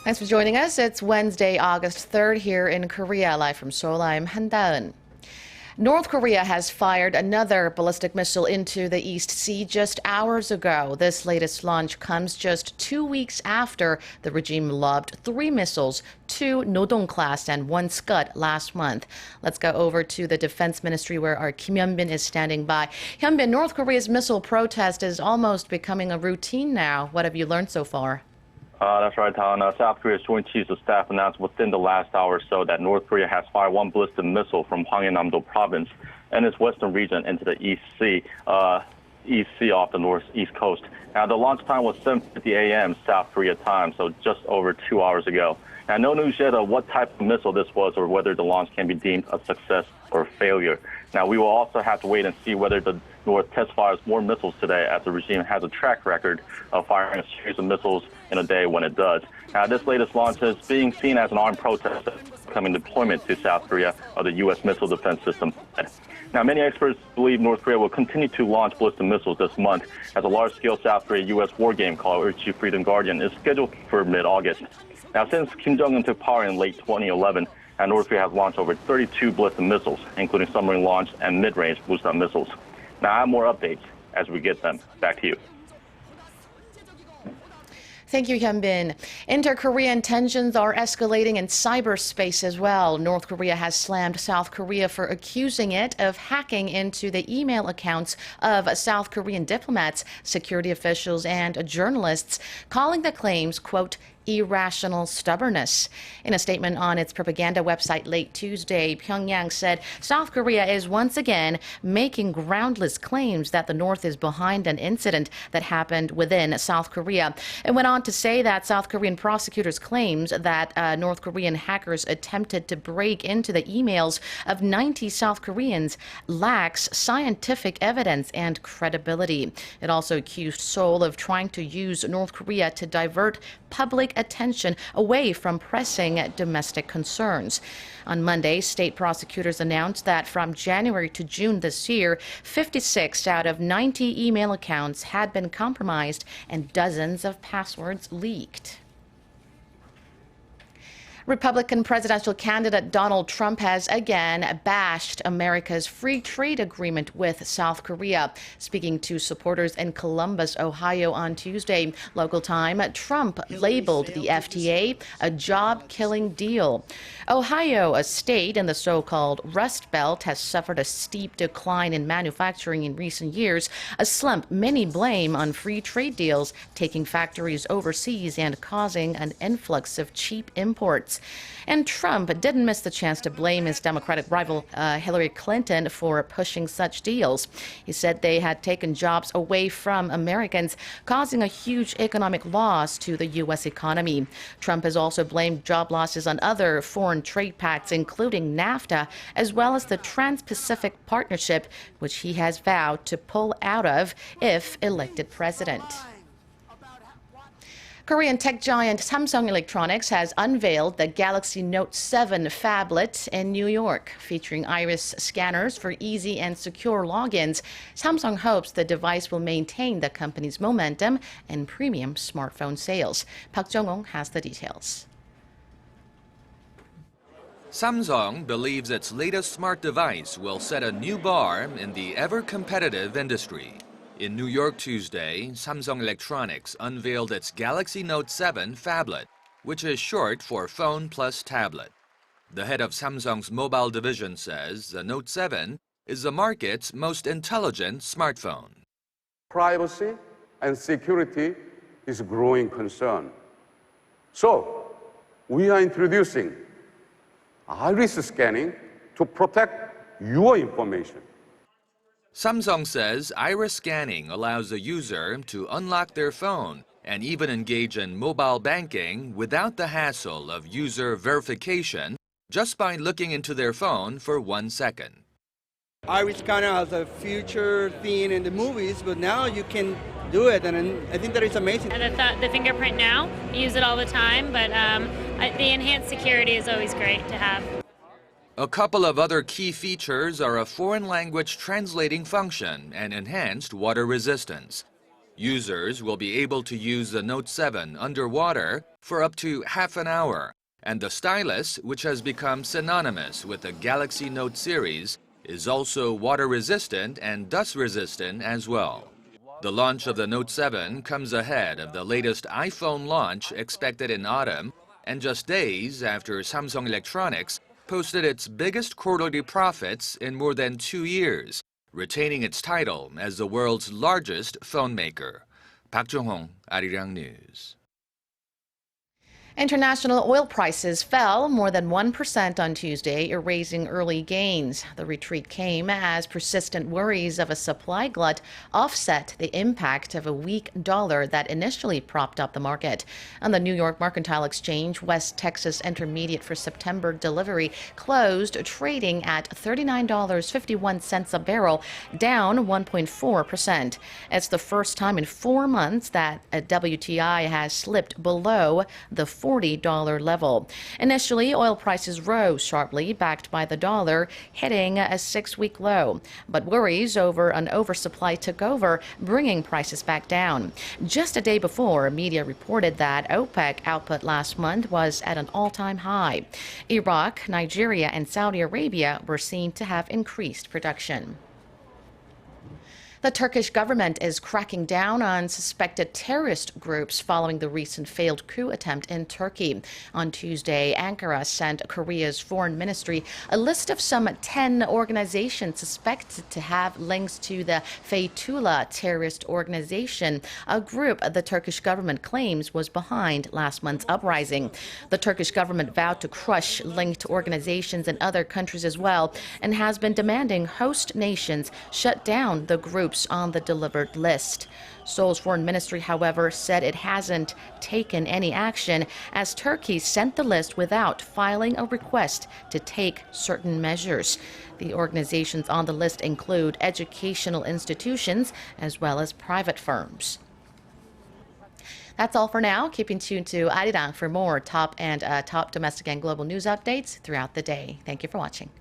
Thanks for joining us. It's Wednesday, August 3rd here in Korea. Live from Seoul, I'm Han Da-eun. North Korea has fired another ballistic missile into the East Sea just hours ago. This latest launch comes just 2 weeks after the regime lobbed 3 missiles, 2 Nodong-class and 1 Scud last month. Let's go over to the Defense Ministry where our Kim Hyun-bin is standing by. Hyun-bin, North Korea's missile protest is almost becoming a routine now. What have you learned so far? That's right, Tom. South Korea's Joint Chiefs of Staff announced within the last hour or so that North Korea has fired 1 ballistic missile from Hwanghae-namdo province and its western region into the East Sea off the northeast coast. Now, the launch time was 7:50 a.m. South Korea time, so just over 2 hours ago. Now, no news yet of what type of missile this was or whether the launch can be deemed a success or a failure. Now, we will also have to wait and see whether the North test fires more missiles today, as the regime has a track record of firing a series of missiles in a day when it does. Now, this latest launch is being seen as an armed protest coming deployment to South Korea of the U.S. missile defense system. Now, many experts believe North Korea will continue to launch ballistic missiles this month, as a large-scale South Korea-U.S. war game called Urchi Freedom Guardian is scheduled for mid-August. Now, since Kim Jong-un took power in late 2011, North Korea has launched over 32 ballistic missiles, including submarine-launched and mid-range ballistic missiles. Now, I have more updates as we get them. Back to you. Thank you, Hyun-bin. Inter-Korean tensions are escalating in cyberspace as well. North Korea has slammed South Korea for accusing it of hacking into the email accounts of South Korean diplomats, security officials, and journalists, calling the claims, quote, irrational stubbornness. In a statement on its propaganda website late Tuesday, Pyongyang said South Korea is once again making groundless claims that the North is behind an incident that happened within South Korea. It went on to say that South Korean prosecutors' claims that North Korean hackers attempted to break into the emails of 90 South Koreans lacks scientific evidence and credibility. It also accused Seoul of trying to use North Korea to divert public attention away from pressing domestic concerns. On Monday, state prosecutors announced that from January to June this year, 56 out of 90 email accounts had been compromised and dozens of passwords leaked. Republican presidential candidate Donald Trump has again bashed America's free trade agreement with South Korea. Speaking to supporters in Columbus, Ohio on Tuesday, local time, Trump labeled the FTA a job-killing deal. Ohio, a state in the so-called Rust Belt, has suffered a steep decline in manufacturing in recent years, a slump many blame on free trade deals, taking factories overseas and causing an influx of cheap imports. And Trump didn't miss the chance to blame his Democratic rival Hillary Clinton for pushing such deals. He said they had taken jobs away from Americans, causing a huge economic loss to the U.S. economy. Trump has also blamed job losses on other foreign trade pacts, including NAFTA, as well as the Trans-Pacific Partnership, which he has vowed to pull out of if elected president. Korean tech giant Samsung Electronics has unveiled the Galaxy Note 7 phablet in New York. Featuring iris scanners for easy and secure logins, Samsung hopes the device will maintain the company's momentum in premium smartphone sales. Park Jong-ong has the details. Samsung believes its latest smart device will set a new bar in the ever-competitive industry. In New York Tuesday, Samsung Electronics unveiled its Galaxy Note 7 phablet, which is short for phone plus tablet. The head of Samsung's mobile division says the Note 7 is the market's most intelligent smartphone. Privacy and security is a growing concern. So, we are introducing iris scanning to protect your information. Samsung says iris scanning allows the user to unlock their phone and even engage in mobile banking without the hassle of user verification just by looking into their phone for 1 second. Iris scanner has a future thing in the movies, but now you can do it, and I think that is amazing. And the fingerprint now, I use it all the time, but the enhanced security is always great to have. A couple of other key features are a foreign language translating function and enhanced water resistance. Users will be able to use the Note 7 underwater for up to half an hour, and the stylus, which has become synonymous with the Galaxy Note series, is also water-resistant and dust-resistant as well. The launch of the Note 7 comes ahead of the latest iPhone launch expected in autumn, and just days after Samsung Electronics posted its biggest quarterly profits in more than 2 years, retaining its title as the world's largest phone maker. Park Jong-hong, ARIRANG News. International oil prices fell more than 1% on Tuesday, erasing early gains. The retreat came as persistent worries of a supply glut offset the impact of a weak dollar that initially propped up the market. On the New York Mercantile Exchange, West Texas Intermediate for September delivery closed trading at $39.51 a barrel, down 1.4%. It's the first time in 4 months that a WTI has slipped below the $40 level. Initially, oil prices rose sharply, backed by the dollar, hitting a 6-week low. But worries over an oversupply took over, bringing prices back down. Just a day before, media reported that OPEC output last month was at an all-time high. Iraq, Nigeria, and Saudi Arabia were seen to have increased production. The Turkish government is cracking down on suspected terrorist groups following the recent failed coup attempt in Turkey. On Tuesday, Ankara sent Korea's foreign ministry a list of some 10 organizations suspected to have links to the Fethullah terrorist organization, a group the Turkish government claims was behind last month's uprising. The Turkish government vowed to crush linked organizations in other countries as well, and has been demanding host nations shut down the groups on the delivered list. Seoul's foreign ministry, however, said it hasn't taken any action as Turkey sent the list without filing a request to take certain measures. The organizations on the list include educational institutions as well as private firms. That's all for now. Keeping tuned to ARIRANG for more top domestic and global news updates throughout the day. Thank you for watching.